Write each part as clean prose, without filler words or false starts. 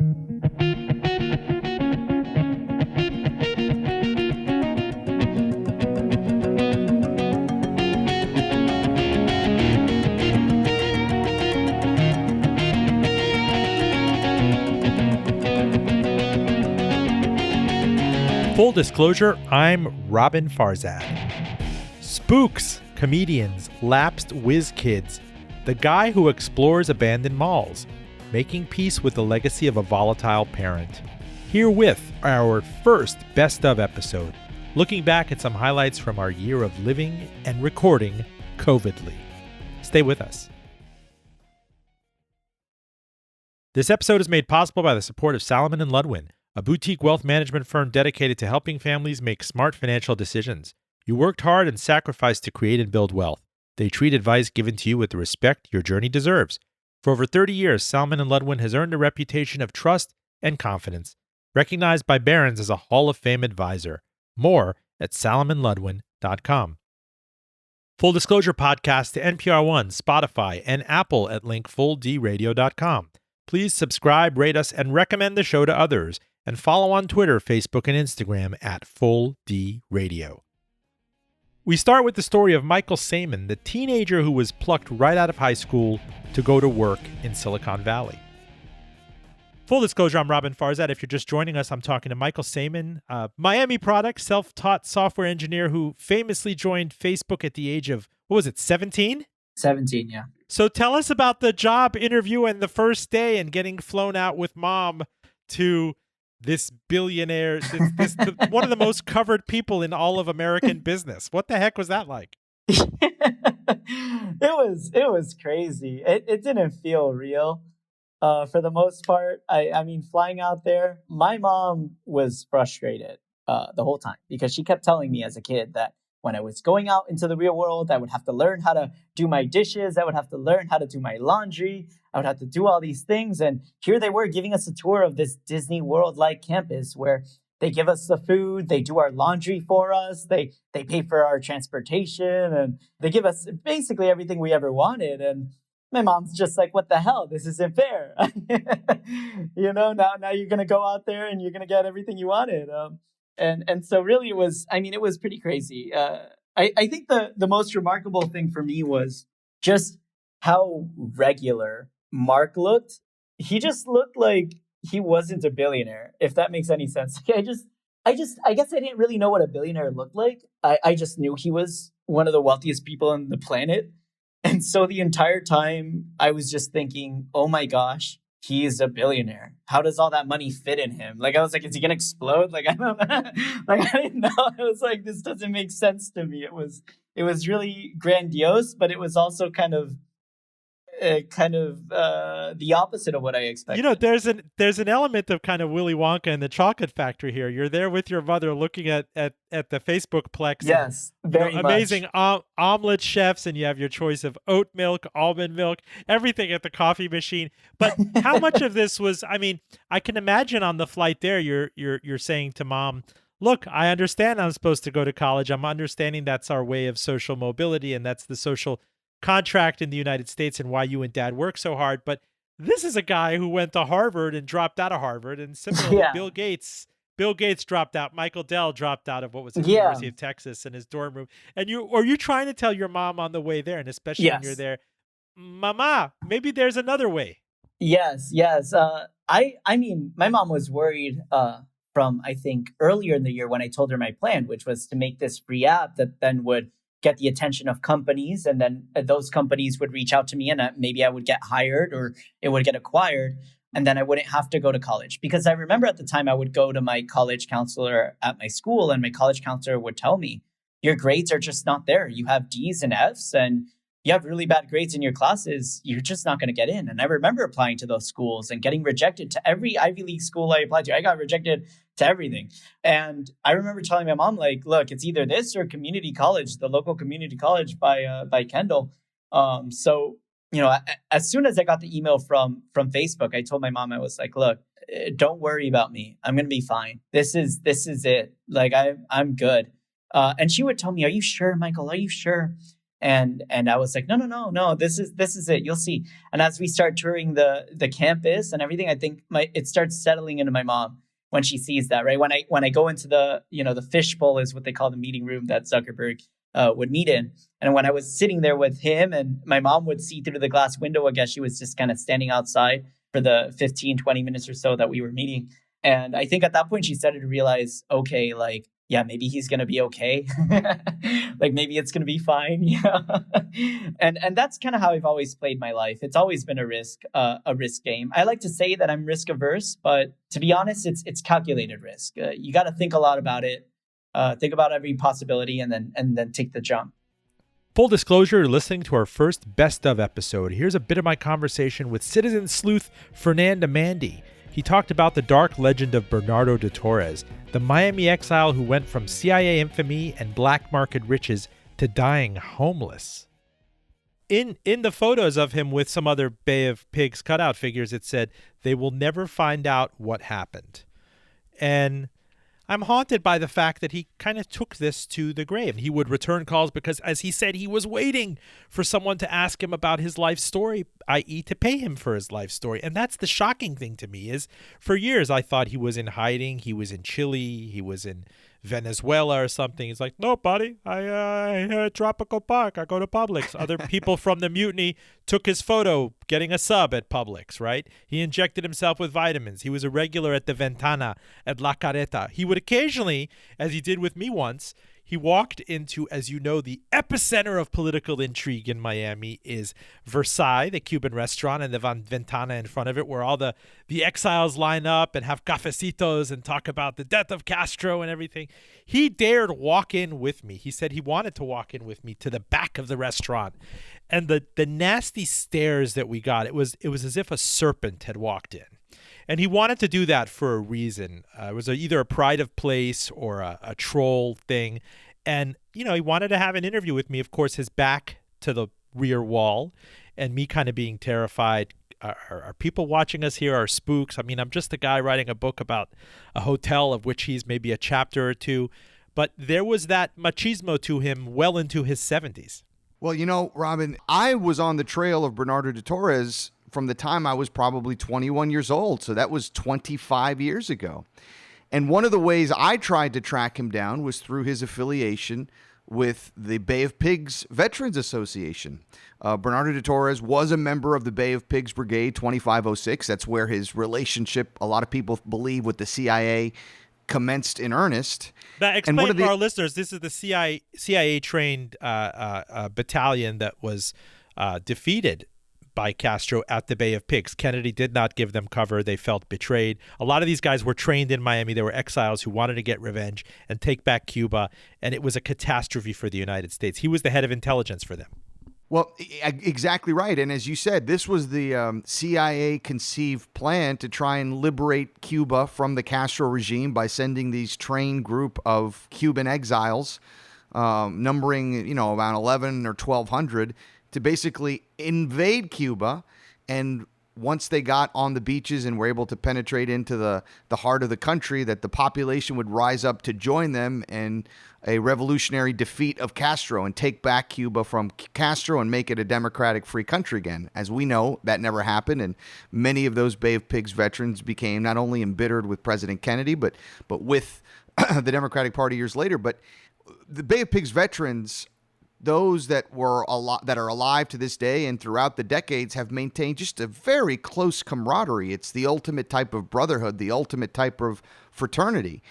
Full disclosure, I'm Robin Farzad. Spooks, comedians, lapsed whiz kids, the guy who explores abandoned malls, making peace with the legacy of a volatile parent. Herewith, our first best of episode, looking back at some highlights from our year of living and recording COVIDly. Stay with us. This episode is made possible by the support of Salomon & Ludwin, a boutique wealth management firm dedicated to helping families make smart financial decisions. You worked hard and sacrificed to create and build wealth. They treat advice given to you with the respect your journey deserves. For over 30 years, Salomon & Ludwin has earned a reputation of trust and confidence, recognized by Barron's as a Hall of Fame advisor. More at salomonludwin.com. Full Disclosure podcast to NPR One, Spotify, and Apple at link fulldradio.com. Please subscribe, rate us, and recommend the show to others. And follow on Twitter, Facebook, and Instagram at FullDRadio. We start with the story of Michael Saman, the teenager who was plucked right out of high school to go to work in Silicon Valley. Full disclosure, I'm Robin Farzad. If you're just joining us, I'm talking to Michael Saman, Miami product, self-taught software engineer who famously joined Facebook at the age of, 17? 17, yeah. So tell us about the job interview and the first day and getting flown out with mom to this billionaire, one of the most covered people in all of American business. What the heck was that like? It was crazy. It didn't feel real for the most part. I mean, flying out there, my mom was frustrated the whole time because she kept telling me as a kid that when I was going out into the real world, I would have to learn how to do my dishes. I would have to learn how to do my laundry. I would have to do all these things. And here they were giving us a tour of this Disney World-like campus where they give us the food, they do our laundry for us, they pay for our transportation, and they give us basically everything we ever wanted. And my mom's just like, what the hell? This isn't fair. Now you're going to go out there and you're going to get everything you wanted. And so really it was pretty crazy. I think the most remarkable thing for me was just how regular Mark looked. He just looked like he wasn't a billionaire, if that makes any sense. I guess I didn't really know what a billionaire looked like. I just knew he was one of the wealthiest people on the planet. And so the entire time I was just thinking, oh my gosh, he is a billionaire. How does all that money fit in him? Like, I was like, is he going to explode? Like, I don't know. Like, I didn't know. I was like, this doesn't make sense to me. It was really grandiose, but it was also kind of the opposite of what I expected. There's an element of kind of Willy Wonka and the Chocolate Factory here. You're there with your mother looking at the Facebook plex. Yes, very much. Amazing omelet chefs, and you have your choice of oat milk, almond milk, everything at the coffee machine. But how much of this was? I mean, I can imagine on the flight there, you're saying to mom, "Look, I understand I'm supposed to go to college. I'm understanding that's our way of social mobility, and that's the social contract in the United States and why you and dad work so hard. But this is a guy who went to Harvard and dropped out of Harvard. And similarly, yeah. Bill Gates dropped out. Michael Dell dropped out of what was it, University of Texas in his dorm room. And are you trying to tell your mom on the way there, and especially when you're there, Mama, maybe there's another way? Yes. I mean, my mom was worried from, I think, earlier in the year when I told her my plan, which was to make this free app that then would get the attention of companies, and then those companies would reach out to me, and maybe I would get hired or it would get acquired, and then I wouldn't have to go to college. Because I remember at the time I would go to my college counselor at my school, and my college counselor would tell me, your grades are just not there. You have D's and F's, and you have really bad grades in your classes. You're just not going to get in. And I remember applying to those schools and getting rejected to every Ivy League school I applied to. I got rejected to everything. And I remember telling my mom, like, look, it's either this or community college, the local community college by Kendall. So, as soon as I got the email from Facebook, I told my mom, I was like, look, don't worry about me. I'm going to be fine. This is it. Like, I'm good. And she would tell me, are you sure, Michael? Are you sure? And I was like, no, this is it. You'll see. And as we start touring the campus and everything, I think it starts settling into my mom when she sees that, right? When I go into the fishbowl is what they call the meeting room that Zuckerberg would meet in. And when I was sitting there with him and my mom would see through the glass window, I guess she was just kind of standing outside for the 15, 20 minutes or so that we were meeting. And I think at that point she started to realize, okay, like, yeah, maybe he's going to be okay. Like maybe it's going to be fine. Yeah. And that's kind of how I've always played my life. It's always been a risk game. I like to say that I'm risk averse, but to be honest, it's calculated risk. You got to think a lot about it. Think about every possibility and then take the jump. Full disclosure, you're listening to our first Best Of episode. Here's a bit of my conversation with citizen sleuth Fernand Amandi. He talked about the dark legend of Bernardo de Torres, the Miami exile who went from CIA infamy and black market riches to dying homeless. In the photos of him with some other Bay of Pigs cutout figures, it said, "They will never find out what happened." And I'm haunted by the fact that he kind of took this to the grave. He would return calls because, as he said, he was waiting for someone to ask him about his life story, i.e. to pay him for his life story. And that's the shocking thing to me is for years I thought he was in hiding. He was in Chile. He was in Venezuela or something. He's like, no, buddy, I at Tropical Park. I go to Publix. Other people from the mutiny took his photo getting a sub at Publix, right? He injected himself with vitamins. He was a regular at the Ventana, at La Carreta. He would occasionally, as he did with me once, he walked into, as you know, the epicenter of political intrigue in Miami is Versailles, the Cuban restaurant, and the Ventana in front of it, where all the exiles line up and have cafecitos and talk about the death of Castro and everything. He dared walk in with me. He said he wanted to walk in with me to the back of the restaurant. And the nasty stares that we got, it was as if a serpent had walked in. And he wanted to do that for a reason. It was either a pride of place or a troll thing. And, he wanted to have an interview with me. Of course, his back to the rear wall and me kind of being terrified. Are people watching us here? Are spooks? I mean, I'm just a guy writing a book about a hotel of which he's maybe a chapter or two. But there was that machismo to him well into his 70s. Well, Robin, I was on the trail of Bernardo de Torres from the time I was probably 21 years old. So that was 25 years ago. And one of the ways I tried to track him down was through his affiliation with the Bay of Pigs Veterans Association. Bernardo de Torres was a member of the Bay of Pigs Brigade 2506. That's where his relationship, a lot of people believe, with the CIA commenced in earnest. Now, explain to our listeners, this is the CIA-trained battalion that was defeated by Castro at the Bay of Pigs. Kennedy did not give them cover. They felt betrayed. A lot of these guys were trained in Miami. They were exiles who wanted to get revenge and take back Cuba, and it was a catastrophe for the United States. He was the head of intelligence for them. Well, exactly right. And as you said, this was the CIA-conceived plan to try and liberate Cuba from the Castro regime by sending these trained group of Cuban exiles, numbering, about 11 or 1,200, to basically invade Cuba. And once they got on the beaches and were able to penetrate into the heart of the country, that the population would rise up to join them in a revolutionary defeat of Castro and take back Cuba from Castro and make it a democratic free country again. As we know, that never happened, and many of those Bay of Pigs veterans became not only embittered with President Kennedy, but with the Democratic Party years later. But the Bay of Pigs veterans, those that are alive to this day and throughout the decades, have maintained just a very close camaraderie. It's the ultimate type of brotherhood, the ultimate type of fraternity.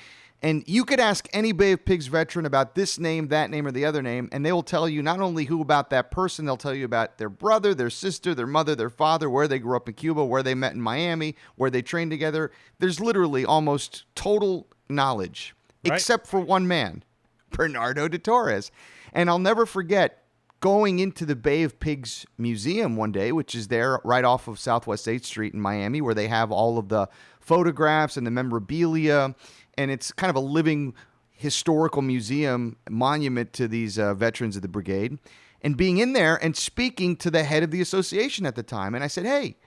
And you could ask any Bay of Pigs veteran about this name, that name, or the other name, and they will tell you not only who about that person, they'll tell you about their brother, their sister, their mother, their father, where they grew up in Cuba, where they met in Miami, where they trained together. There's literally almost total knowledge, right, except for one man, Bernardo de Torres. And I'll never forget going into the Bay of Pigs Museum one day, which is there right off of Southwest 8th Street in Miami, where they have all of the photographs and the memorabilia. And it's kind of a living historical museum monument to these veterans of the brigade. And being in there and speaking to the head of the association at the time. And I said, hey,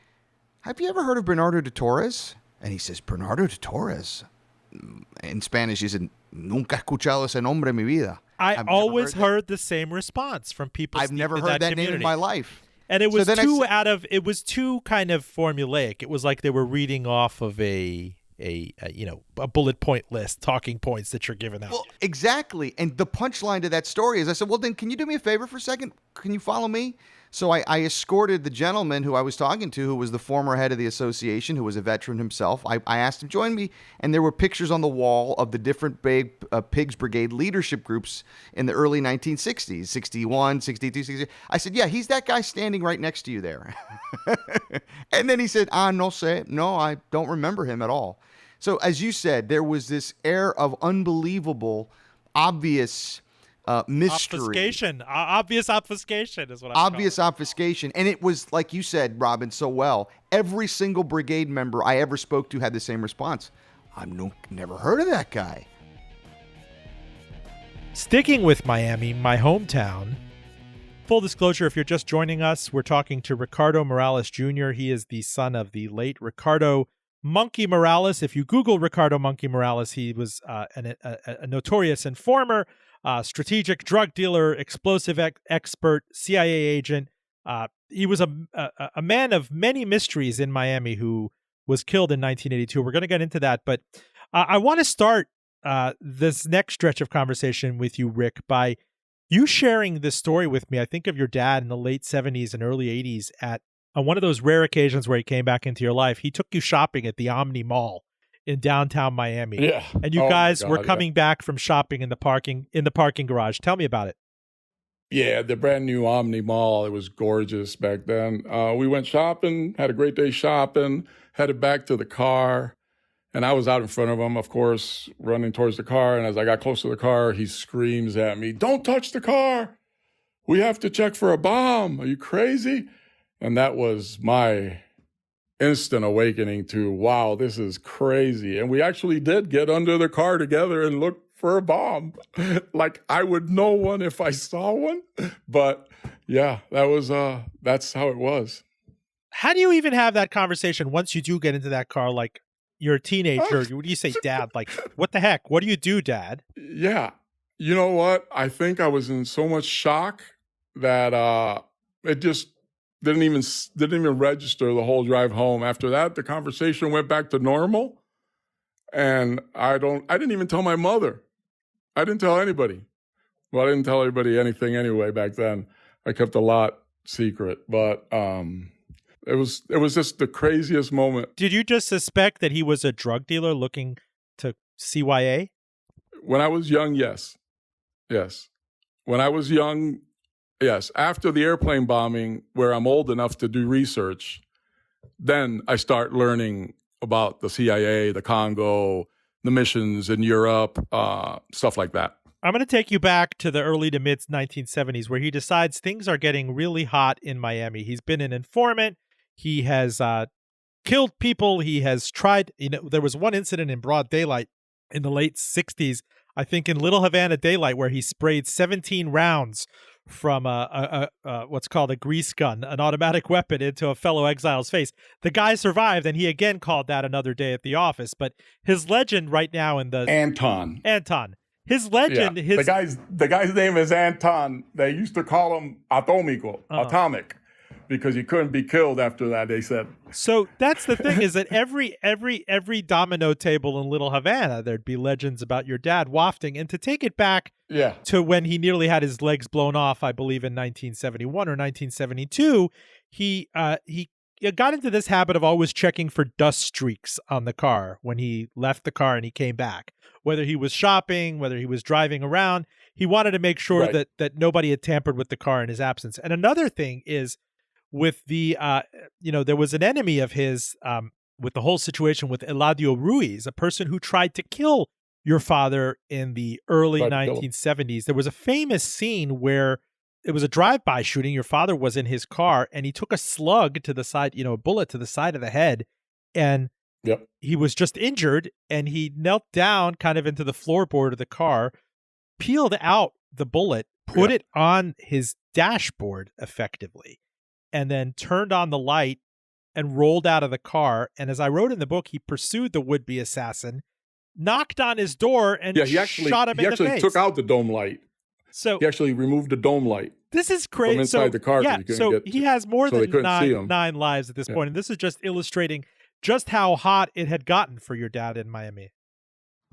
have you ever heard of Bernardo de Torres? And he says, Bernardo de Torres? In Spanish, he said, Nunca he escuchado ese nombre en mi vida. I always heard the same response from people. I've never heard that name in my life. And it was it was too kind of formulaic. It was like they were reading off of a bullet point list, talking points that you're giving out. Well, exactly. And the punchline to that story is I said, well, then can you do me a favor for a second? Can you follow me? So I escorted the gentleman who I was talking to, who was the former head of the association, who was a veteran himself. I asked him to join me, and there were pictures on the wall of the different Pigs Brigade leadership groups in the early 1960s, 61, 62, 63. I said, yeah, he's that guy standing right next to you there. And then he said, no sé. No, I don't remember him at all. So as you said, there was this air of unbelievable, obvious mystery. Obfuscation. Obvious obfuscation is what I'm Obvious obfuscation. And it was, like you said, Robin, so well, every single brigade member I ever spoke to had the same response. I've never heard of that guy. Sticking with Miami, my hometown. Full disclosure, if you're just joining us, we're talking to Ricardo Morales Jr. He is the son of the late Ricardo Monkey Morales. If you Google Ricardo Monkey Morales, he was a notorious informer, strategic drug dealer, explosive expert, CIA agent. He was a man of many mysteries in Miami who was killed in 1982. We're going to get into that, but I want to start this next stretch of conversation with you, Rick, by you sharing this story with me. I think of your dad in the late 70s and early 80s on one of those rare occasions where he came back into your life. He took you shopping at the Omni Mall in downtown Miami. Yeah. And you guys were coming back from shopping in the parking garage. Tell me about it. Yeah, the brand new Omni Mall. It was gorgeous back then. We went shopping, had a great day shopping, headed back to the car. And I was out in front of him, of course, running towards the car. And as I got close to the car, he screams at me, "Don't touch the car. We have to check for a bomb. Are you crazy?" And that was my instant awakening to, wow, this is crazy. And we actually did get under the car together and look for a bomb. Like I would know one if I saw one. But yeah, that's how it was. How do you even have that conversation once you do get into that car? Like you're a teenager. What do you say, Dad? Like, what the heck? What do you do, Dad? Yeah. You know what? I think I was in so much shock that it just didn't even register the whole drive home. After that, the conversation went back to normal. And I didn't even tell my mother. I didn't tell anybody. Well, I didn't tell anybody anything anyway back then. I kept a lot secret, but it was just the craziest moment. Did you just suspect that he was a drug dealer looking to CYA? When I was young, yes. Yes. When I was young, yes. After the airplane bombing, where I'm old enough to do research, then I start learning about the CIA, the Congo, the missions in Europe, stuff like that. I'm going to take you back to the early to mid 1970s where he decides things are getting really hot in Miami. He's been an informant. He has killed people. He has tried, there was one incident in broad daylight in the late 60s, I think in Little Havana daylight, where he sprayed 17 rounds from what's called a grease gun, an automatic weapon, into a fellow exile's face. The guy survived, and he again called that another day at the office. But his legend right now in the Anton. His legend. Yeah. The guy's name is Anton. They used to call him atomic, because he couldn't be killed after that, they said. So that's the thing, is that every domino table in Little Havana, there'd be legends about your dad wafting. And to take it back to when he nearly had his legs blown off, I believe in 1971 or 1972, he got into this habit of always checking for dust streaks on the car when he left the car and he came back. Whether he was shopping, whether he was driving around, he wanted to make sure that nobody had tampered with the car in his absence. And another thing is, with the, there was an enemy of his with the whole situation with Eladio Ruiz, a person who tried to kill your father in the early 1970s. There was a famous scene where it was a drive-by shooting. Your father was in his car and he took a slug to the side, a bullet to the side of the head. And he was just injured, and he knelt down kind of into the floorboard of the car, peeled out the bullet, put it on his dashboard effectively, and then turned on the light and rolled out of the car. And as I wrote in the book, he pursued the would-be assassin, knocked on his door and Yeah, he actually shot him in the face. took out the dome light. So he actually removed the dome light. This is crazy. From inside the car. Yeah, so he has more than nine lives at this point. And this is just illustrating just how hot it had gotten for your dad in Miami.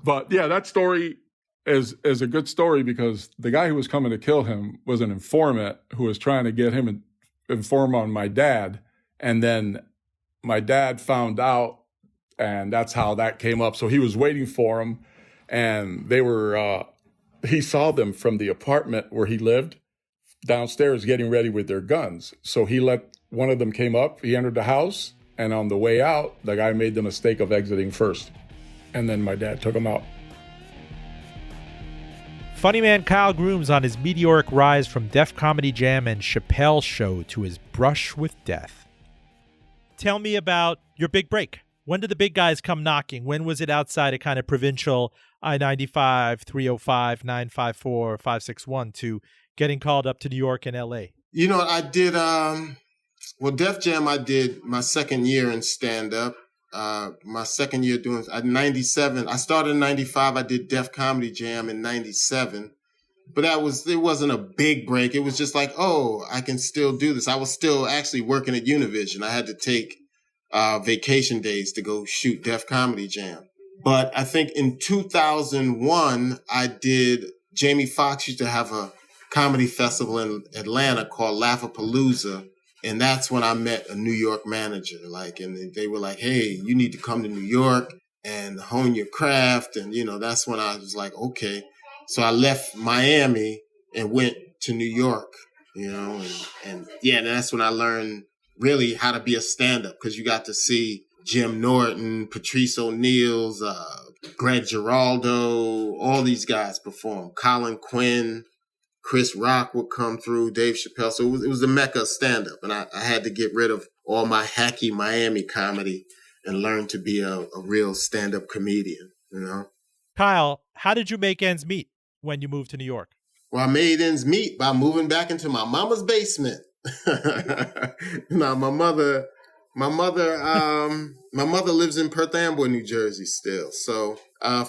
But yeah, that story is a good story because the guy who was coming to kill him was an informant who was trying to get him inform on my dad. And then my dad found out, and that's how that came up. So he was waiting for him, and they were, he saw them from the apartment where he lived downstairs getting ready with their guns. So he let one of them came up, he entered the house, and on the way out, the guy made the mistake of exiting first. And then my dad took him out. Funny man Kyle Grooms on his meteoric rise from Def Comedy Jam and Chappelle Show to his brush with death. Tell me about your big break. When did the big guys come knocking? When was it outside a kind of provincial I-95, 305, 954, 561 to getting called up to New York and L.A.? You know, I did, Def Jam, I did my second year in stand-up. My second year doing 97. I started in 95. I did Def Comedy Jam in 97. But it wasn't a big break. It was just like, oh, I can still do this. I was still actually working at Univision. I had to take vacation days to go shoot Def Comedy Jam. But I think in 2001, Jamie Foxx used to have a comedy festival in Atlanta called Laugh-A-Palooza. And that's when I met a New York manager, and they were like, hey, you need to come to New York and hone your craft. And, that's when I was like, okay. So I left Miami and went to New York, and that's when I learned really how to be a stand-up, because you got to see Jim Norton, Patrice O'Neill's, Greg Giraldo, all these guys perform. Colin Quinn, Chris Rock would come through, Dave Chappelle. So it was the mecca of stand-up. And I had to get rid of all my hacky Miami comedy and learn to be a real stand-up comedian, Kyle, how did you make ends meet when you moved to New York? Well, I made ends meet by moving back into my mama's basement. Now, my mother lives in Perth Amboy, New Jersey still. So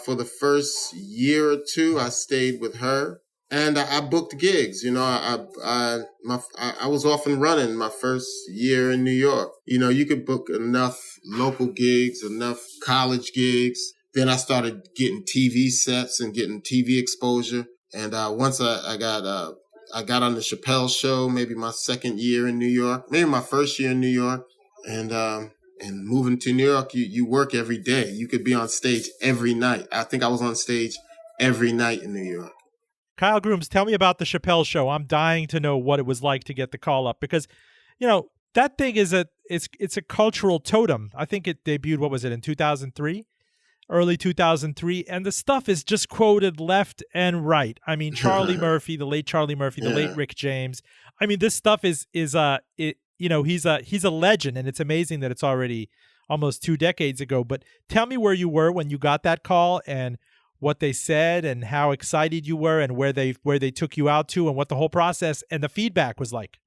for the first year or two, I stayed with her. And I booked gigs, I was off and running my first year in New York. You could book enough local gigs, enough college gigs. Then I started getting TV sets and getting TV exposure. And once I got on the Chappelle Show, maybe my second year in New York, maybe my first year in New York. And moving to New York, you work every day. You could be on stage every night. I think I was on stage every night in New York. Kyle Grooms, tell me about the Chappelle Show. I'm dying to know what it was like to get the call up, because, that thing is it's a cultural totem. I think it debuted, what was it, in 2003? Early 2003. And the stuff is just quoted left and right. I mean, Charlie Murphy, the late Charlie Murphy, the late Rick James. I mean, this stuff he's a legend, and it's amazing that it's already almost 2 decades ago. But tell me where you were when you got that call, and what they said, and how excited you were, and where they took you out to, and what the whole process and the feedback was like.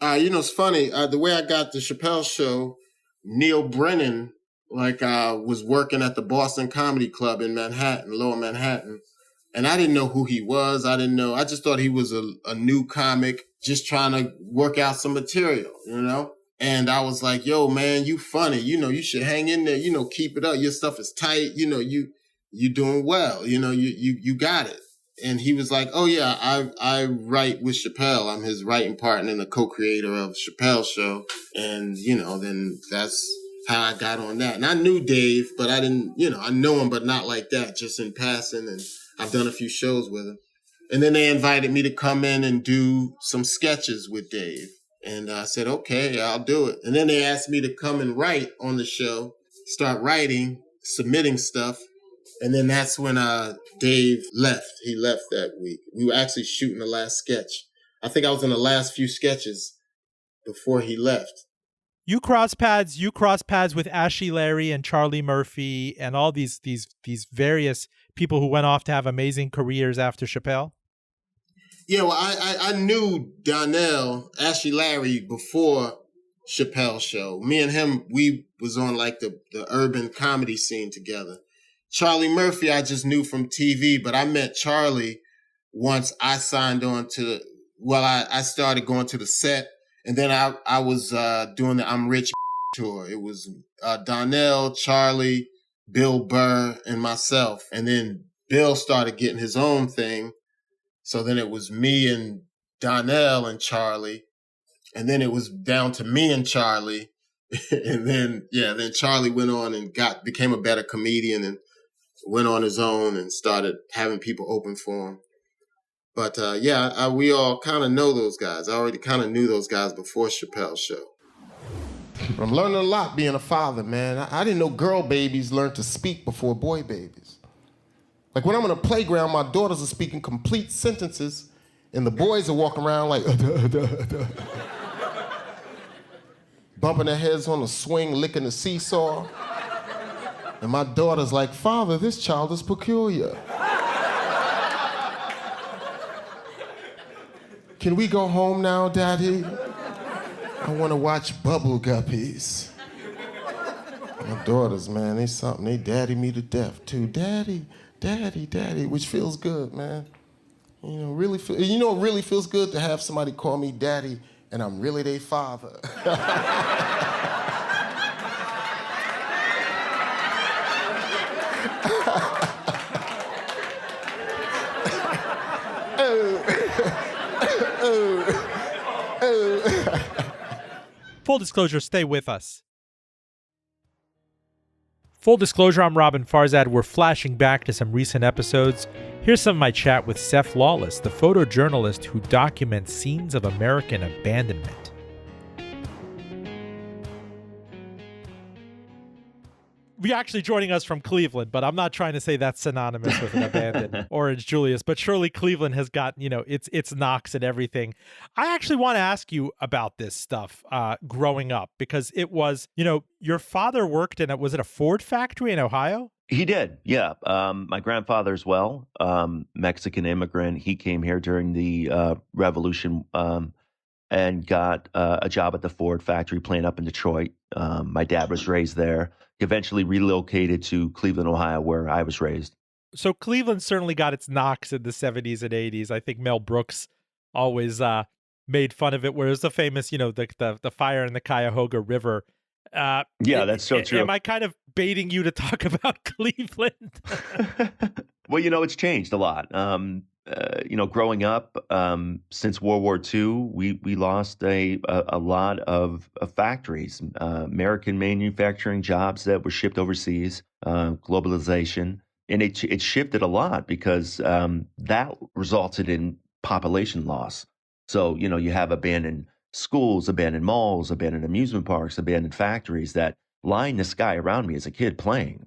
It's funny. The way I got the Chappelle Show, Neil Brennan, was working at the Boston Comedy Club in Manhattan, Lower Manhattan. And I didn't know who he was. I just thought he was a new comic just trying to work out some material, And I was like, yo, man, you funny. You should hang in there, keep it up. Your stuff is tight. You're doing well, you got it. And he was like, oh yeah, I write with Chappelle. I'm his writing partner and the co-creator of Chappelle Show. And, then that's how I got on that. And I knew Dave, but I didn't, I know him, but not like that, just in passing. And I've done a few shows with him. And then they invited me to come in and do some sketches with Dave. And I said, okay, I'll do it. And then they asked me to come and write on the show, start writing, submitting stuff. And then that's when Dave left. He left that week. We were actually shooting the last sketch. I think I was in the last few sketches before he left. You cross paths with Ashy Larry and Charlie Murphy and all these various people who went off to have amazing careers after Chappelle. Yeah, well, I knew Donnell, Ashy Larry, before Chappelle Show. Me and him, we was on the urban comedy scene together. Charlie Murphy, I just knew from TV, but I met Charlie once I signed on to, I started going to the set, and then I was doing the I'm Rich tour. It was Donnell, Charlie, Bill Burr, and myself. And then Bill started getting his own thing. So then it was me and Donnell and Charlie. And then it was down to me and Charlie. And then Charlie went on and became a better comedian and went on his own and started having people open for him. But we all kind of know those guys. I already kind of knew those guys before Chappelle's show. I'm learning a lot being a father, man. I didn't know girl babies learn to speak before boy babies. Like when I'm on a playground, my daughters are speaking complete sentences, and the boys are walking around like, bumping their heads on the swing, licking the seesaw. And my daughter's like, Father, this child is peculiar. Can we go home now, Daddy? I want to watch Bubble Guppies. My daughters, man, they something. They daddy me to death, too. Daddy, daddy, daddy, which feels good, man. It really feels good to have somebody call me daddy, and I'm really their father. Full disclosure, stay with us. Full disclosure, I'm Robin Farzad. We're flashing back to some recent episodes. Here's some of my chat with Seth Lawless, the photojournalist who documents scenes of American abandonment. You're actually joining us from Cleveland, but I'm not trying to say that's synonymous with an abandoned Orange Julius, but surely Cleveland has got, its knocks and everything. I actually want to ask you about this stuff growing up, because it was, your father worked in was it a Ford factory in Ohio? He did, yeah. My grandfather as well, Mexican immigrant. He came here during the Revolution and got a job at the Ford factory plant up in Detroit. My dad was raised there. He eventually relocated to Cleveland, Ohio, where I was raised. So Cleveland certainly got its knocks in the 70s and 80s. I think Mel Brooks always made fun of it, where it was the famous, the fire in the Cuyahoga River. That's so true. Am I kind of baiting you to talk about Cleveland? Well, it's changed a lot. Growing up, since World War II, we lost a lot of factories, American manufacturing jobs that were shipped overseas, globalization. And it shifted a lot because that resulted in population loss. So, you have abandoned schools, abandoned malls, abandoned amusement parks, abandoned factories that line the sky around me as a kid playing,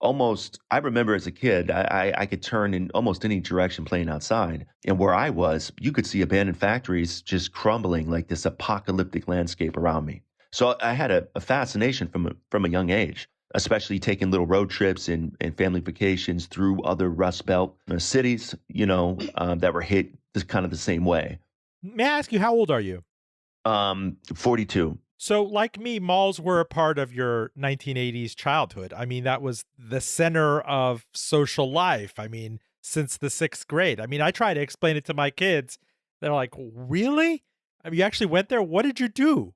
Almost, I remember as a kid, I could turn in almost any direction playing outside. And where I was, you could see abandoned factories just crumbling like this apocalyptic landscape around me. So I had a fascination from a young age, especially taking little road trips and family vacations through other Rust Belt cities, that were hit kind of the same way. May I ask you, how old are you? 42. So like me, malls were a part of your 1980s childhood. I mean, that was the center of social life. I mean, since the 6th grade. I mean, I try to explain it to my kids. They're like, really? I mean, you actually went there? What did you do?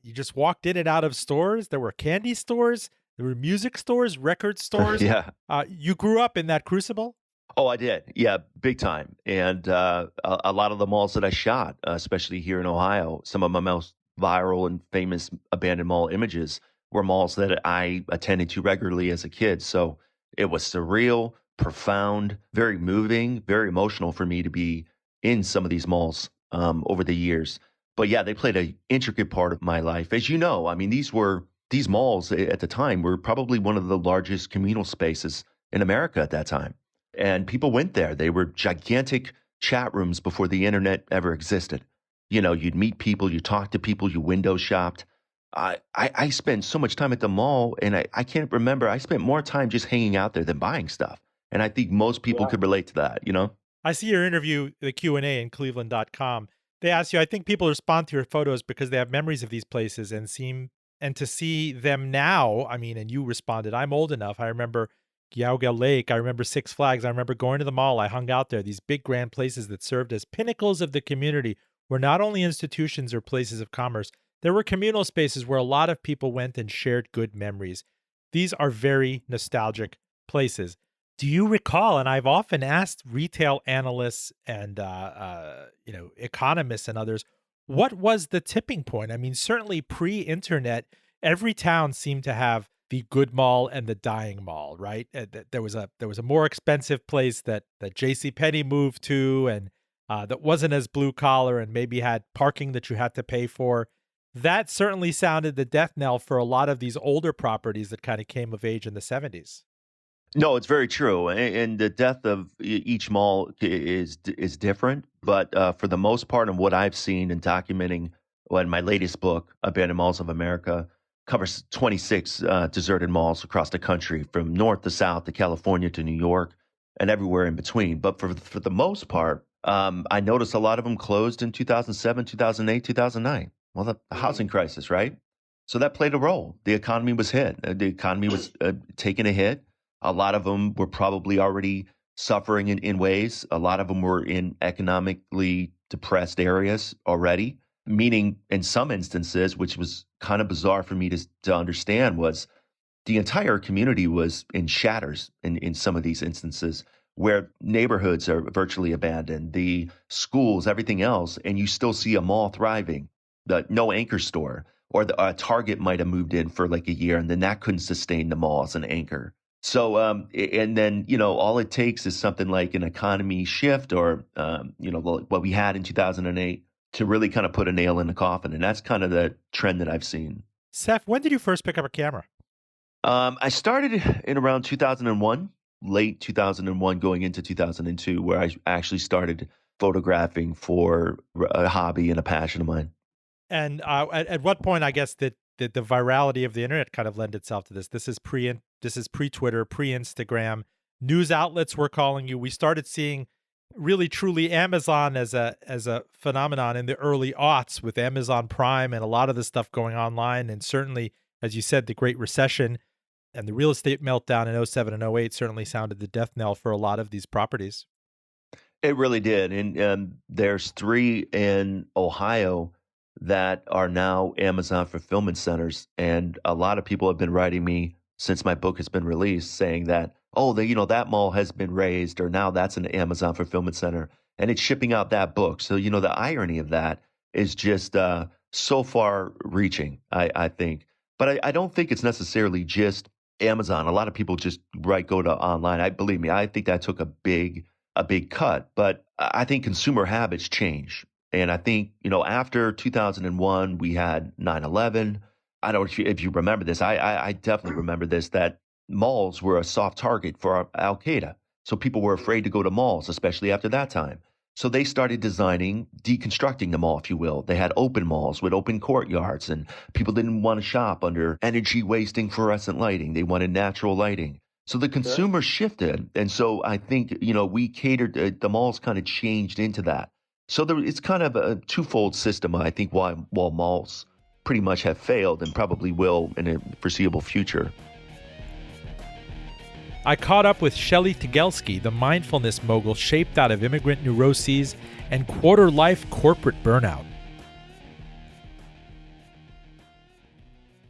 You just walked in and out of stores? There were candy stores? There were music stores, record stores? Yeah. You grew up in that crucible? Oh, I did. Yeah, big time. And a lot of the malls that I shot, especially here in Ohio, some of my most viral and famous abandoned mall images were malls that I attended to regularly as a kid. So it was surreal, profound, very moving, very emotional for me to be in some of these malls over the years. But yeah, they played an intricate part of my life. As you know, I mean, these malls at the time were probably one of the largest communal spaces in America at that time. And people went there. They were gigantic chat rooms before the internet ever existed. You'd meet people, you talk to people, you window shopped. I spent so much time at the mall, and I can't remember. I spent more time just hanging out there than buying stuff. And I think most people could relate to that, I see your interview, the Q&A in cleveland.com. They ask you, I think people respond to your photos because they have memories of these places and to see them now, I mean, and you responded, I'm old enough. I remember Yaugel Lake. I remember Six Flags. I remember going to the mall. I hung out there. These big grand places that served as pinnacles of the community were not only institutions or places of commerce, there were communal spaces where a lot of people went and shared good memories. These are very nostalgic places. Do you recall, and I've often asked retail analysts and economists and others, what was the tipping point? I mean, certainly pre-internet, every town seemed to have the good mall and the dying mall, right? There was a more expensive place that JCPenney moved to, and that wasn't as blue collar and maybe had parking that you had to pay for. That certainly sounded the death knell for a lot of these older properties that kind of came of age in the 70s. No, it's very true, and the death of each mall is different. But for the most part, and what I've seen in documenting, in my latest book, Abandoned Malls of America, covers 26 deserted malls across the country, from north to south to California to New York, and everywhere in between. But for the most part, I noticed a lot of them closed in 2007, 2008, 2009. Well, the housing crisis, right? So that played a role. The economy was hit. The economy was taking a hit. A lot of them were probably already suffering in ways. A lot of them were in economically depressed areas already, meaning in some instances, which was kind of bizarre for me to understand, was the entire community was in shatters in some of these instances, where neighborhoods are virtually abandoned, the schools, everything else, and you still see a mall thriving, no anchor store, or a Target might have moved in for like a year, and then that couldn't sustain the mall as an anchor. So, and then, all it takes is something like an economy shift or, what we had in 2008 to really kind of put a nail in the coffin. And that's kind of the trend that I've seen. Seth, when did you first pick up a camera? I started in around 2001, late 2001, going into 2002, where I actually started photographing for a hobby and a passion of mine. And at what point, I guess, that the virality of the internet kind of lend itself to this? This is pre-Twitter, pre-Instagram. News outlets were calling you. We started seeing really truly Amazon as a phenomenon in the early aughts with Amazon Prime and a lot of the stuff going online. And certainly, as you said, the Great Recession and the real estate meltdown in 07 and 08 certainly sounded the death knell for a lot of these properties. It really did. And there's 3 in Ohio that are now Amazon fulfillment centers. And a lot of people have been writing me since my book has been released saying that, that mall has been raised, or now that's an Amazon fulfillment center, and it's shipping out that book. So, the irony of that is just so far reaching, I think. But I don't think it's necessarily just Amazon. A lot of people just go to online. Believe me, I think that took a big cut. But I think consumer habits change. And I think, after 2001, we had 9/11. I don't know if you remember this. I definitely remember this, that malls were a soft target for Al-Qaeda. So people were afraid to go to malls, especially after that time. So they started deconstructing the mall, if you will. They had open malls with open courtyards, and people didn't want to shop under energy-wasting fluorescent lighting. They wanted natural lighting. So the consumer shifted. And so I think, we catered, the malls kind of changed into that. So it's kind of a twofold system, I think, while malls pretty much have failed and probably will in a foreseeable future. I caught up with Shelley Tegelski, the mindfulness mogul shaped out of immigrant neuroses and quarter-life corporate burnout.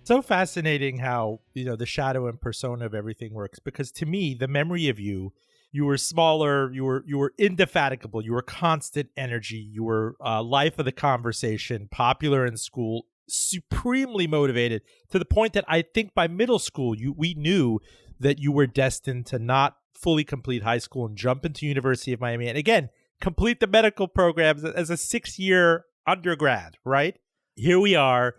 So fascinating how, the shadow and persona of everything works, because to me, the memory of you were smaller, you were indefatigable, you were constant energy, you were life of the conversation, popular in school, supremely motivated, to the point that I think by middle school, we knew that you were destined to not fully complete high school and jump into University of Miami. And again, complete the medical programs as a 6-year undergrad, right? Here we are,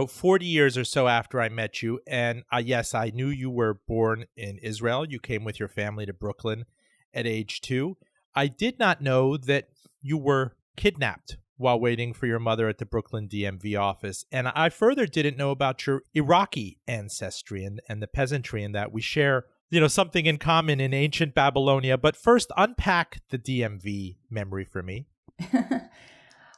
40 years or so after I met you. And yes, I knew you were born in Israel. You came with your family to Brooklyn at age 2. I did not know that you were kidnapped while waiting for your mother at the Brooklyn DMV office. And I further didn't know about your Iraqi ancestry and the peasantry, and that we share, something in common in ancient Babylonia. But first, unpack the DMV memory for me.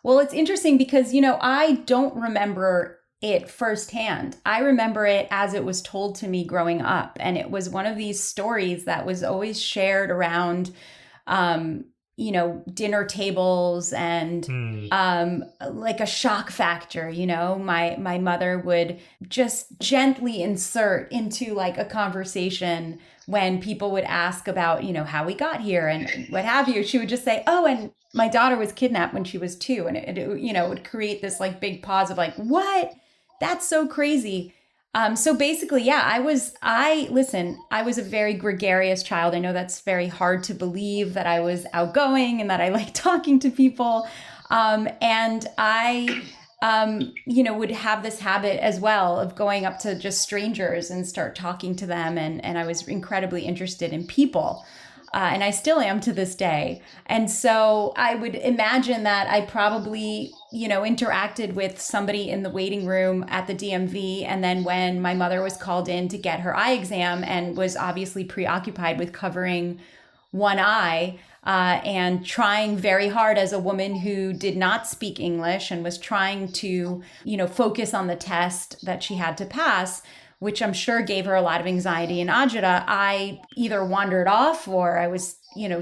Well, it's interesting because, I don't remember it firsthand. I remember it as it was told to me growing up. And it was one of these stories that was always shared around, dinner tables and like a shock factor. My mother would just gently insert into like a conversation when people would ask about, how we got here and what have you. She would just say, oh, and my daughter was kidnapped when she was 2. And it would create this like big pause of like, what? That's so crazy. So basically, yeah, I was a very gregarious child. I know that's very hard to believe, that I was outgoing and that I like talking to people. And I, would have this habit as well of going up to just strangers and start talking to them. And I was incredibly interested in people. And I still am to this day. And so I would imagine that I probably, interacted with somebody in the waiting room at the DMV. And then when my mother was called in to get her eye exam and was obviously preoccupied with covering one eye and trying very hard as a woman who did not speak English and was trying to, focus on the test that she had to pass, which I'm sure gave her a lot of anxiety and agita, I either wandered off or I was,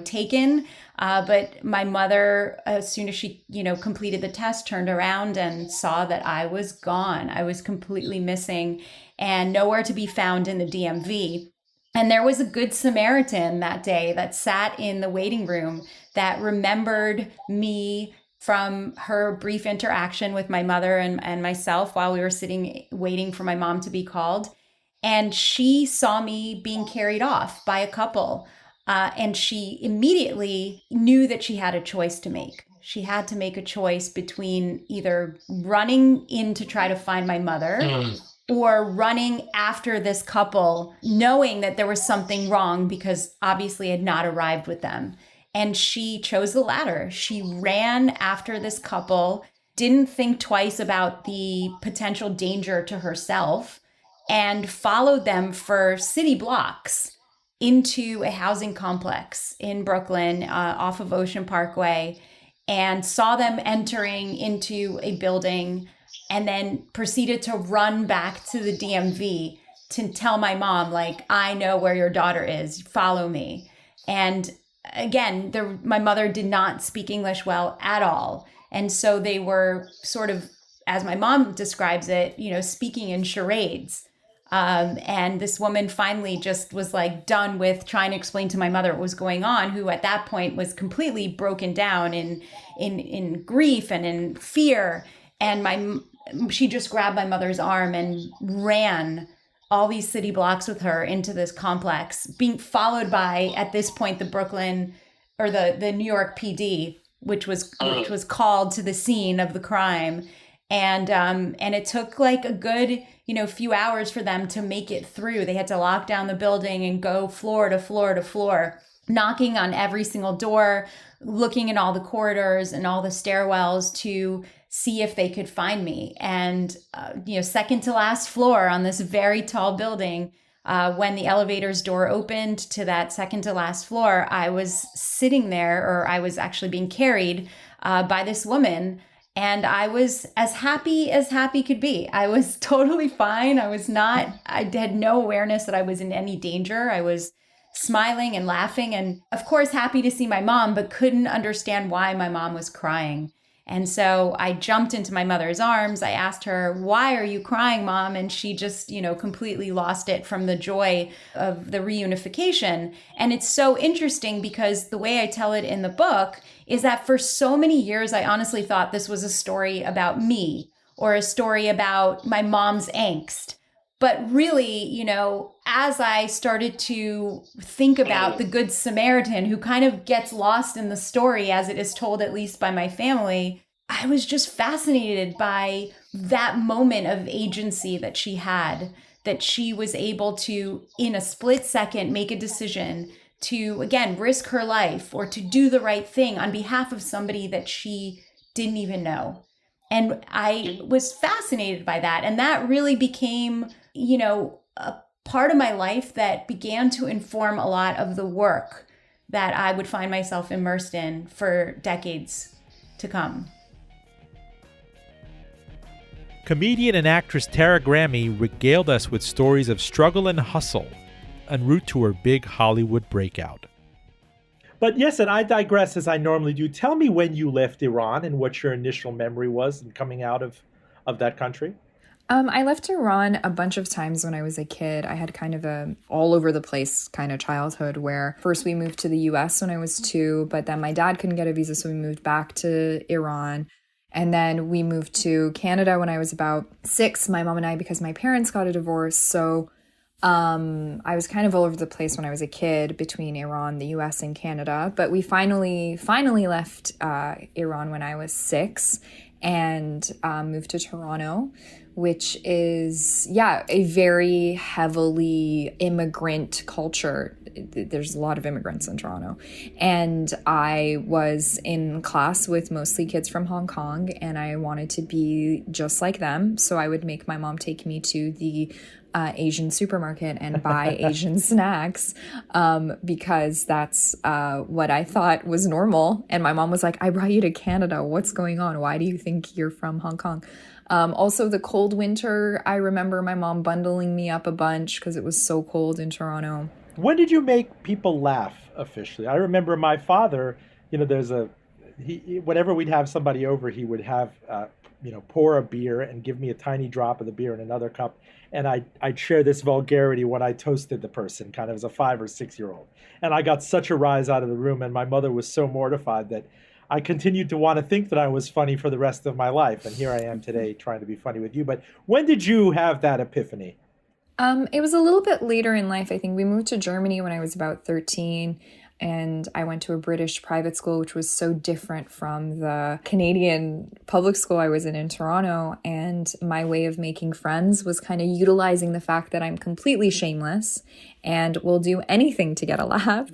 taken. But my mother, as soon as she, completed the test, turned around and saw that I was gone. I was completely missing and nowhere to be found in the DMV. And there was a good Samaritan that day that sat in the waiting room that remembered me from her brief interaction with my mother and myself while we were sitting waiting for my mom to be called. And she saw me being carried off by a couple. And she immediately knew that she had a choice to make. She had to make a choice between either running in to try to find my mother or running after this couple, knowing that there was something wrong because obviously I had not arrived with them. And she chose the latter. She ran after this couple, didn't think twice about the potential danger to herself, and followed them for city blocks into a housing complex in Brooklyn off of Ocean Parkway, and saw them entering into a building and then proceeded to run back to the DMV to tell my mom, like, I know where your daughter is, follow me. And again, my mother did not speak English well at all. And so they were sort of, as my mom describes it, speaking in charades. And this woman finally just was like done with trying to explain to my mother what was going on, who at that point was completely broken down in grief and in fear. And she just grabbed my mother's arm and ran all these city blocks with her into this complex, being followed by, at this point, the Brooklyn or the New York PD, which was called to the scene of the crime. And it took like a good, few hours for them to make it through. They had to lock down the building and go floor to floor to floor, knocking on every single door, looking in all the corridors and all the stairwells to see if they could find me. And, second to last floor on this very tall building, when the elevator's door opened to that second to last floor, I was sitting there, or I was actually being carried by this woman. And I was as happy could be. I was totally fine. I had no awareness that I was in any danger. I was smiling and laughing and, of course, happy to see my mom, but couldn't understand why my mom was crying. And so I jumped into my mother's arms. I asked her, why are you crying, Mom? And she just, completely lost it from the joy of the reunification. And it's so interesting because the way I tell it in the book is that for so many years, I honestly thought this was a story about me or a story about my mom's angst. But really, as I started to think about the Good Samaritan who kind of gets lost in the story as it is told, at least by my family, I was just fascinated by that moment of agency that she had, that she was able to, in a split second, make a decision to, again, risk her life or to do the right thing on behalf of somebody that she didn't even know. And I was fascinated by that. And that really became, a part of my life that began to inform a lot of the work that I would find myself immersed in for decades to come. Comedian and actress Tara Grammy regaled us with stories of struggle and hustle en route to her big Hollywood breakout. But yes, and I digress as I normally do. Tell me when you left Iran and what your initial memory was in coming out of that country. I left Iran a bunch of times when I was a kid. I had kind of a all over the place kind of childhood where first we moved to the US when I was 2, but then my dad couldn't get a visa, so we moved back to Iran. And then we moved to Canada when I was about 6, my mom and I, because my parents got a divorce. So I was kind of all over the place when I was a kid between Iran, the US, and Canada. But we finally left Iran when I was 6 and moved to Toronto, which is, a very heavily immigrant culture. There's a lot of immigrants in Toronto. And I was in class with mostly kids from Hong Kong, and I wanted to be just like them. So I would make my mom take me to the Asian supermarket and buy Asian snacks because that's what I thought was normal. And my mom was like, I brought you to Canada. What's going on? Why do you think you're from Hong Kong? Also, the cold winter, I remember my mom bundling me up a bunch because it was so cold in Toronto. When did you make people laugh officially? I remember my father, whenever we'd have somebody over, he would have, pour a beer and give me a tiny drop of the beer in another cup. And I'd share this vulgarity when I toasted the person, kind of as a 5 or 6 year old. And I got such a rise out of the room, and my mother was so mortified that I continued to want to think that I was funny for the rest of my life. And here I am today trying to be funny with you. But when did you have that epiphany? It was a little bit later in life. I think we moved to Germany when I was about 13, and I went to a British private school, which was so different from the Canadian public school I was in Toronto. And my way of making friends was kind of utilizing the fact that I'm completely shameless and will do anything to get a laugh.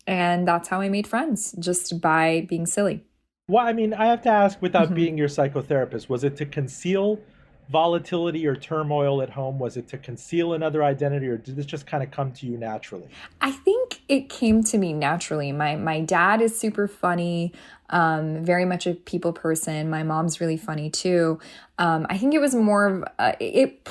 And that's how I made friends, just by being silly. Well, I mean, I have to ask, without being your psychotherapist, was it to conceal volatility or turmoil at home? Was it to conceal another identity, or did this just kind of come to you naturally? I think it came to me naturally. My dad is super funny, very much a people person. My mom's really funny too. I think it was more of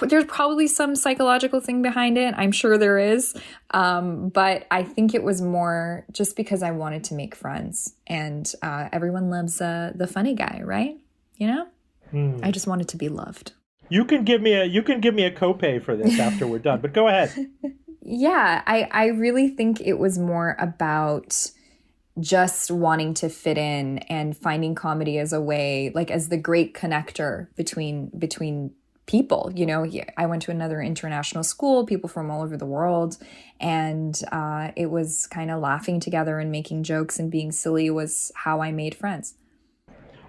there's probably some psychological thing behind it. I'm sure there is. But I think it was more just because I wanted to make friends, and everyone loves the funny guy, right? I just wanted to be loved. You can give me a copay for this after we're done, but go ahead. Yeah, I really think it was more about just wanting to fit in and finding comedy as a way, like as the great connector between people. I went to another international school, people from all over the world, and it was kind of laughing together and making jokes and being silly was how I made friends.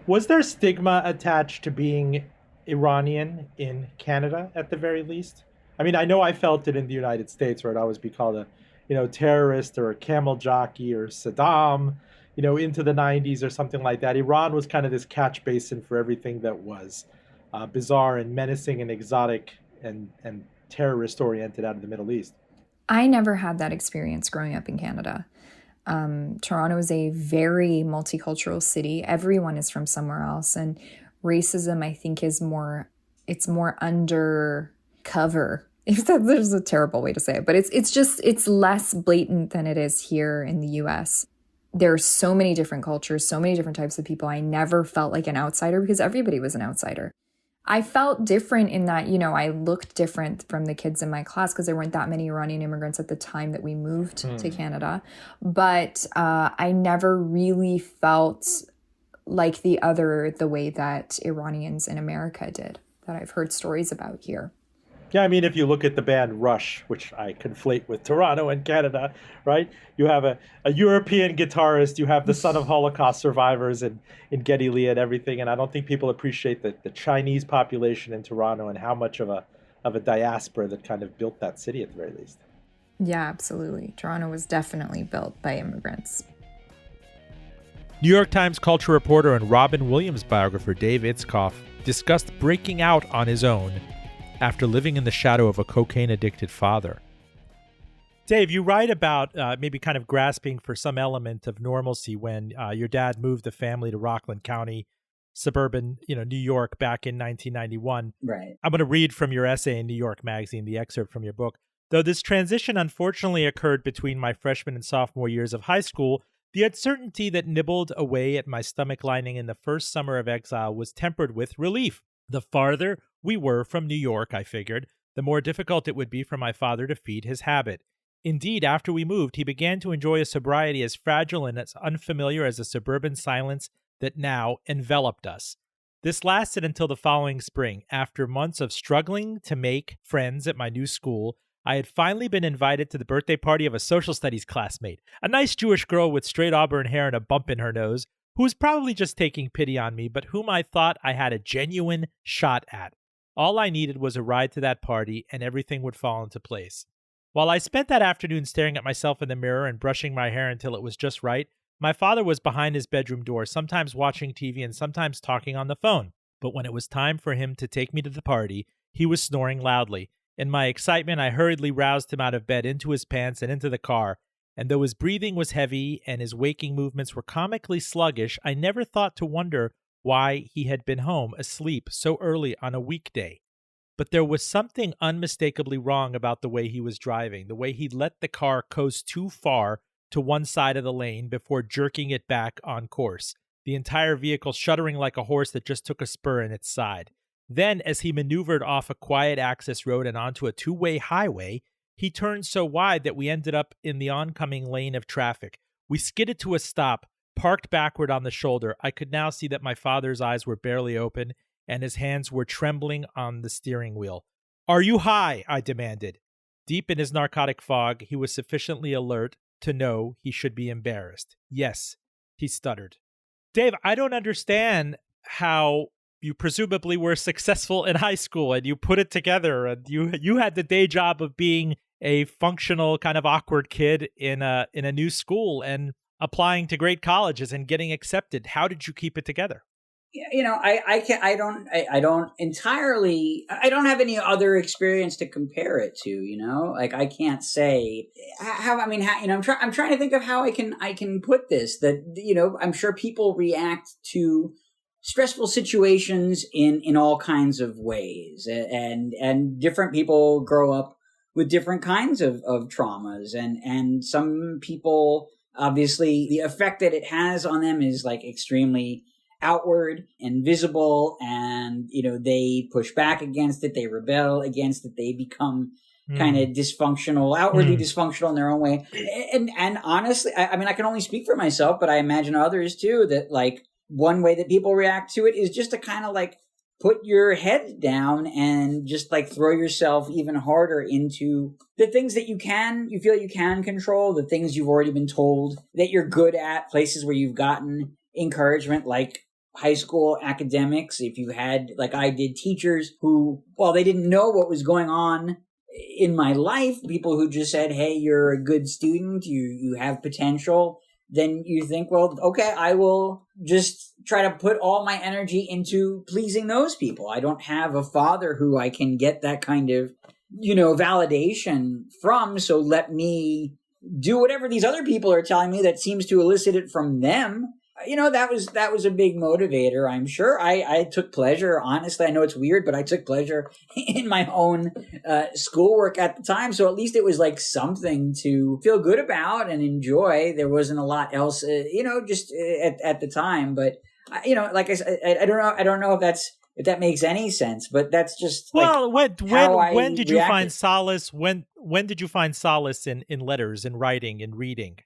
Was there stigma attached to being Iranian in Canada at the very least? I mean, I know I felt it in the United States, where I'd always be called a, terrorist or a camel jockey or Saddam, into the 90s or something like that. Iran was kind of this catch basin for everything that was bizarre and menacing and exotic and terrorist oriented out of the Middle East. I never had that experience growing up in Canada. Toronto is a very multicultural city. Everyone is from somewhere else. And racism, I think, it's more undercover. If there's a terrible way to say it, but it's less blatant than it is here in the US. There are so many different cultures, so many different types of people. I never felt like an outsider because everybody was an outsider. I felt different in that, I looked different from the kids in my class because there weren't that many Iranian immigrants at the time that we moved to Canada. But I never really felt like the way that Iranians in America did, that I've heard stories about here. Yeah, I mean, if you look at the band Rush, which I conflate with Toronto and Canada, right? You have a European guitarist, you have the son of Holocaust survivors in Geddy Lee and everything, and I don't think people appreciate the Chinese population in Toronto and how much of a diaspora that kind of built that city at the very least. Yeah, absolutely. Toronto was definitely built by immigrants. New York Times culture reporter and Robin Williams biographer Dave Itzkoff discussed breaking out on his own after living in the shadow of a cocaine-addicted father. Dave, you write about maybe kind of grasping for some element of normalcy when your dad moved the family to Rockland County suburban, New York back in 1991. Right. I'm going to read from your essay in New York Magazine, the excerpt from your book. Though this transition unfortunately occurred between my freshman and sophomore years of high school, the uncertainty that nibbled away at my stomach lining in the first summer of exile was tempered with relief. The farther we were from New York, I figured, the more difficult it would be for my father to feed his habit. Indeed, after we moved, he began to enjoy a sobriety as fragile and as unfamiliar as the suburban silence that now enveloped us. This lasted until the following spring. After months of struggling to make friends at my new school, I had finally been invited to the birthday party of a social studies classmate, a nice Jewish girl with straight auburn hair and a bump in her nose, who was probably just taking pity on me, but whom I thought I had a genuine shot at. All I needed was a ride to that party, and everything would fall into place. While I spent that afternoon staring at myself in the mirror and brushing my hair until it was just right, my father was behind his bedroom door, sometimes watching TV and sometimes talking on the phone. But when it was time for him to take me to the party, he was snoring loudly. In my excitement, I hurriedly roused him out of bed, into his pants, and into the car. And though his breathing was heavy and his waking movements were comically sluggish, I never thought to wonder why he had been home asleep so early on a weekday. But there was something unmistakably wrong about the way he was driving, the way he let the car coast too far to one side of the lane before jerking it back on course, the entire vehicle shuddering like a horse that just took a spur in its side. Then, as he maneuvered off a quiet access road and onto a two-way highway, he turned so wide that we ended up in the oncoming lane of traffic. We skidded to a stop, parked backward on the shoulder. I could now see that my father's eyes were barely open, and his hands were trembling on the steering wheel. "Are you high?" I demanded. Deep in his narcotic fog, he was sufficiently alert to know he should be embarrassed. "Yes," he stuttered. Dave, I don't understand how you presumably were successful in high school and you put it together and you had the day job of being a functional kind of awkward kid in a new school and applying to great colleges and getting accepted. How did you keep it together? I don't have any other experience to compare it to, like I can't say I'm trying to think of how I can put this, that, I'm sure people react to stressful situations in all kinds of ways, and different people grow up with different kinds of traumas, and some people, obviously the effect that it has on them is like extremely outward and visible, and they push back against it, they rebel against it, they become kind of dysfunctional, outwardly dysfunctional in their own way. And honestly, I can only speak for myself, but I imagine others too, that like one way that people react to it is just to kind of like put your head down and just like throw yourself even harder into the things that you feel you can control, the things you've already been told that you're good at, places where you've gotten encouragement, like high school academics. If you had, like I did, teachers who, while they didn't know what was going on in my life, people who just said, "Hey, you're a good student, you have potential," then you think, well, okay, I will just try to put all my energy into pleasing those people. I don't have a father who I can get that kind of, validation from, so let me do whatever these other people are telling me that seems to elicit it from them. That was a big motivator, I'm sure. I took pleasure, honestly. I know it's weird, but I took pleasure in my own schoolwork at the time. So at least it was like something to feel good about and enjoy. There wasn't a lot else, just at the time. But, like I said, I don't know if that makes any sense, but that's just when did you find solace? When did you find solace in letters, in writing, in reading?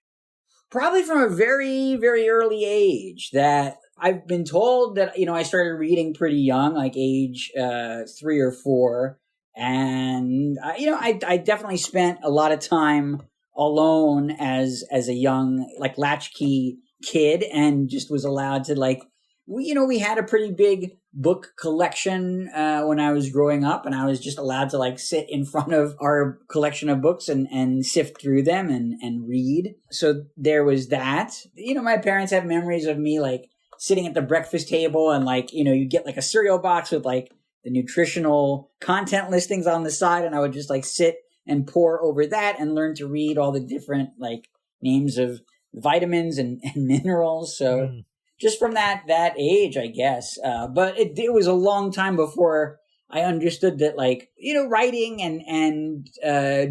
Probably from a very, very early age. That I've been told that, I started reading pretty young, like age 3 or 4. And, I definitely spent a lot of time alone as a young, like, latchkey kid, and just was allowed to, like, we had a pretty big book collection when I was growing up, and I was just allowed to like sit in front of our collection of books and sift through them and read. So there was that. My parents have memories of me like sitting at the breakfast table, and like, you get like a cereal box with like the nutritional content listings on the side, and I would just like sit and pore over that and learn to read all the different like names of vitamins and minerals. So just from that age, I guess. But it was a long time before I understood that, like, writing and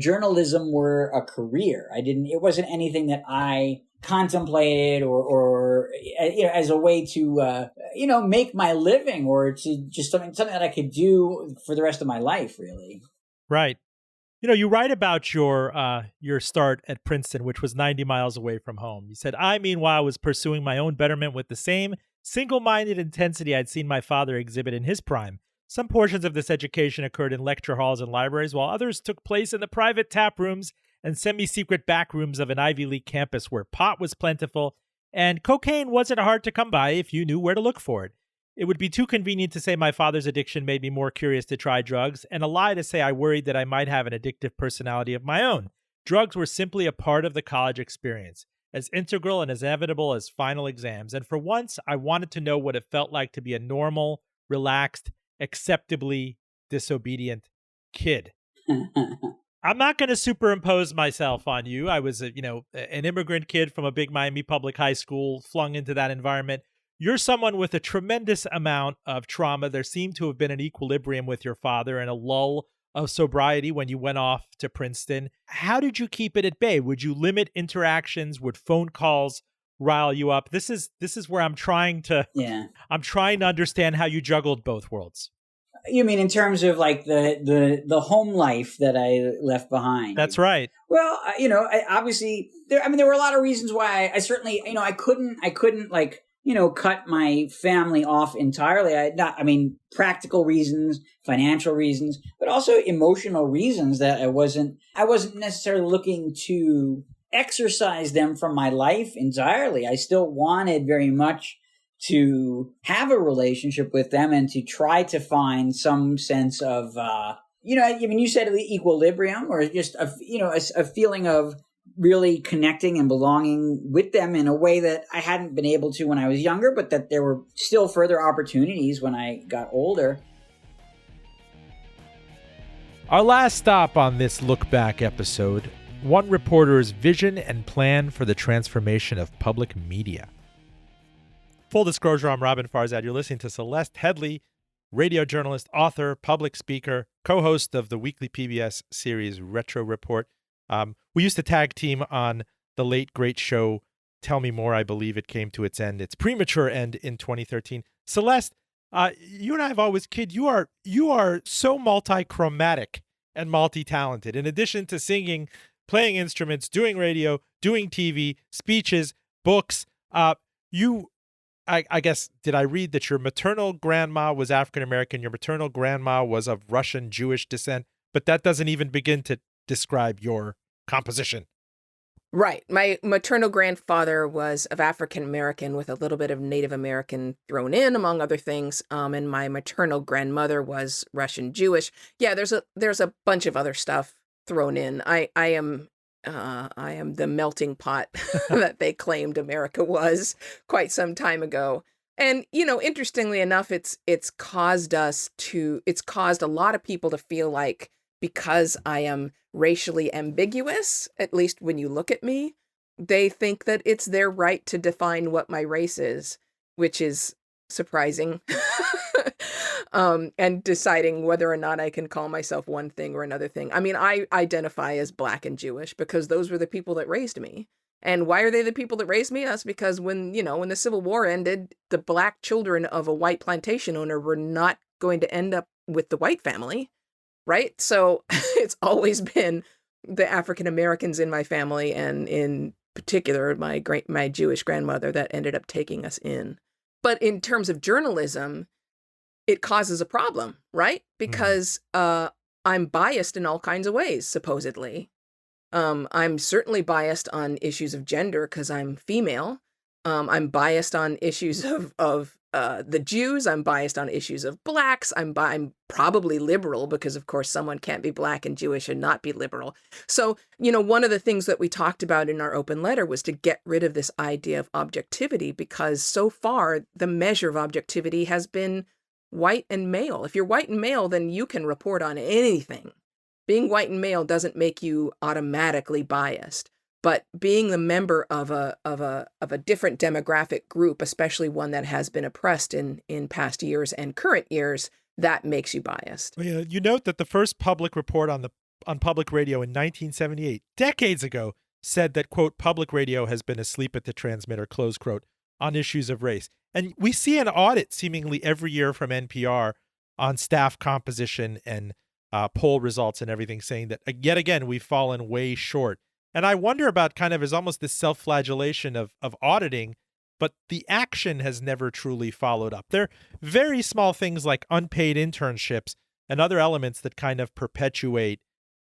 journalism were a career. It wasn't anything that I contemplated or as a way to make my living, or to just something that I could do for the rest of my life, really. Right. You write about your start at Princeton, which was 90 miles away from home. You said, I, meanwhile, was pursuing my own betterment with the same single-minded intensity I'd seen my father exhibit in his prime. Some portions of this education occurred in lecture halls and libraries, while others took place in the private tap rooms and semi-secret back rooms of an Ivy League campus where pot was plentiful and cocaine wasn't hard to come by if you knew where to look for it. It would be too convenient to say my father's addiction made me more curious to try drugs, and a lie to say I worried that I might have an addictive personality of my own. Drugs were simply a part of the college experience, as integral and as inevitable as final exams, and for once, I wanted to know what it felt like to be a normal, relaxed, acceptably disobedient kid. I'm not going to superimpose myself on you. I was, an immigrant kid from a big Miami public high school, flung into that environment. You're someone with a tremendous amount of trauma. There seemed to have been an equilibrium with your father and a lull of sobriety when you went off to Princeton. How did you keep it at bay? Would you limit interactions? Would phone calls rile you up? This is where I'm trying to understand how you juggled both worlds. You mean in terms of like the home life that I left behind? That's right. Well, obviously there were a lot of reasons why I certainly, I couldn't like, cut my family off entirely. Practical reasons, financial reasons, but also emotional reasons that I wasn't necessarily looking to exercise them from my life entirely. I still wanted very much to have a relationship with them and to try to find some sense of, you said equilibrium, or just a feeling of really connecting and belonging with them in a way that I hadn't been able to when I was younger, but that there were still further opportunities when I got older. Our last stop on this look back episode, one reporter's vision and plan for the transformation of public media. Full disclosure, I'm Robin Farzad. You're listening to Celeste Headlee, radio journalist, author, public speaker, co-host of the weekly PBS series Retro Report. We used to tag team on the late great show Tell Me More. I believe it came to its premature end in 2013. Celeste, you and I have always kid. You are so multi-chromatic and multi-talented. In addition to singing, playing instruments, doing radio, doing TV, speeches, books, I guess, did I read that your maternal grandma was African-American, your maternal grandma was of Russian Jewish descent, but that doesn't even begin to describe your composition. Right. My maternal grandfather was of African-American with a little bit of Native American thrown in, among other things. And my maternal grandmother was Russian Jewish. Yeah, there's a bunch of other stuff thrown in. I am the melting pot that they claimed America was quite some time ago. And, interestingly enough, it's caused a lot of people to feel like, because I am racially ambiguous, at least when you look at me, they think that it's their right to define what my race is, which is surprising. And deciding whether or not I can call myself one thing or another thing. I mean, I identify as Black and Jewish because those were the people that raised me. And why are they the people that raised me? That's because when the Civil War ended, the Black children of a white plantation owner were not going to end up with the white family, right? So it's always been the African Americans in my family, and in particular, my Jewish grandmother, that ended up taking us in. But in terms of journalism, it causes a problem, right? Because I'm biased in all kinds of ways, supposedly. I'm certainly biased on issues of gender because I'm female. I'm biased on issues of the Jews. I'm biased on issues of Blacks. I'm probably liberal because, of course, someone can't be Black and Jewish and not be liberal. So, one of the things that we talked about in our open letter was to get rid of this idea of objectivity, because so far the measure of objectivity has been white and male. If you're white and male, then you can report on anything. Being white and male doesn't make you automatically biased. But being the member of a different demographic group, especially one that has been oppressed in past years and current years, that makes you biased. Well, you note that the first public report on public radio in 1978, decades ago, said that, quote, public radio has been asleep at the transmitter, close quote, on issues of race. And we see an audit seemingly every year from NPR on staff composition and poll results and everything, saying that yet again, we've fallen way short. And I wonder about kind of as almost this self-flagellation of auditing, but the action has never truly followed up. There are very small things like unpaid internships and other elements that kind of perpetuate,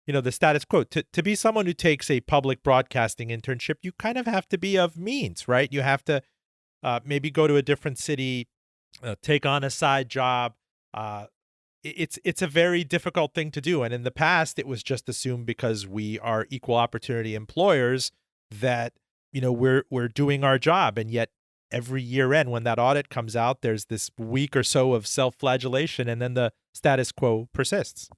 the status quo. To be someone who takes a public broadcasting internship, you kind of have to be of means, right? You have to maybe go to a different city, take on a side job. It's a very difficult thing to do. And in the past, it was just assumed because we are equal opportunity employers that, we're doing our job. And yet every year end, when that audit comes out, there's this week or so of self-flagellation, and then the status quo persists.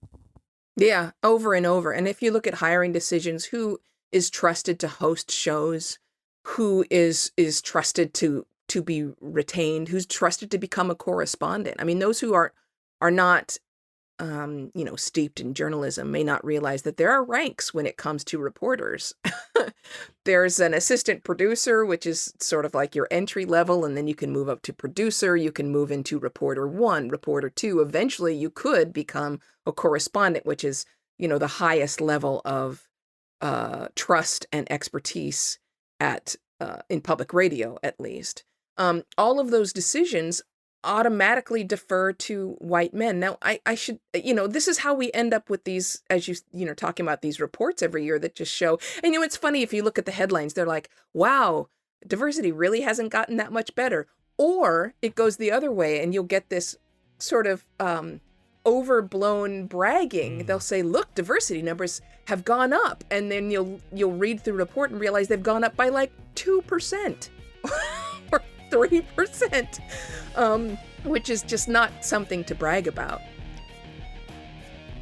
Yeah, over and over. And if you look at hiring decisions, who is trusted to host shows, who is trusted to be retained, who's trusted to become a correspondent. I mean, those who are not, steeped in journalism may not realize that there are ranks when it comes to reporters. There's an assistant producer, which is sort of like your entry level, and then you can move up to producer. You can move into reporter 1, reporter 2. Eventually, you could become a correspondent, which is, the highest level of trust and expertise in public radio, at least. All of those decisions automatically defer to white men. Now, I should, this is how we end up with these, as talking about these reports every year that just show, and it's funny, if you look at the headlines, they're like, wow, diversity really hasn't gotten that much better. Or it goes the other way, and you'll get this sort of overblown bragging. They'll say, look, diversity numbers have gone up. And then you'll read through the report and realize they've gone up by like 2%. 3%, which is just not something to brag about.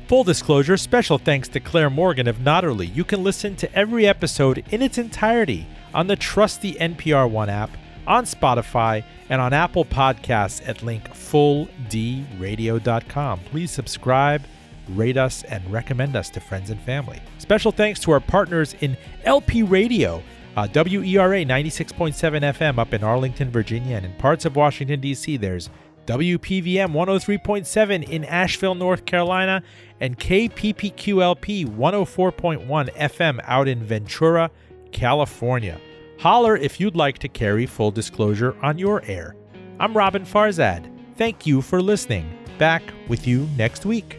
Full disclosure, special thanks to Claire Morgan of Notterly. You can listen to every episode in its entirety on the trusty NPR One app, on Spotify, and on Apple Podcasts at link fulldradio.com. Please subscribe, rate us, and recommend us to friends and family. Special thanks to our partners in LP Radio, WERA 96.7 FM up in Arlington, Virginia, and in parts of Washington, D.C. There's WPVM 103.7 in Asheville, North Carolina, and KPPQLP 104.1 FM out in Ventura, California. Holler if you'd like to carry Full Disclosure on your air. I'm Robin Farzad. Thank you for listening. Back with you next week.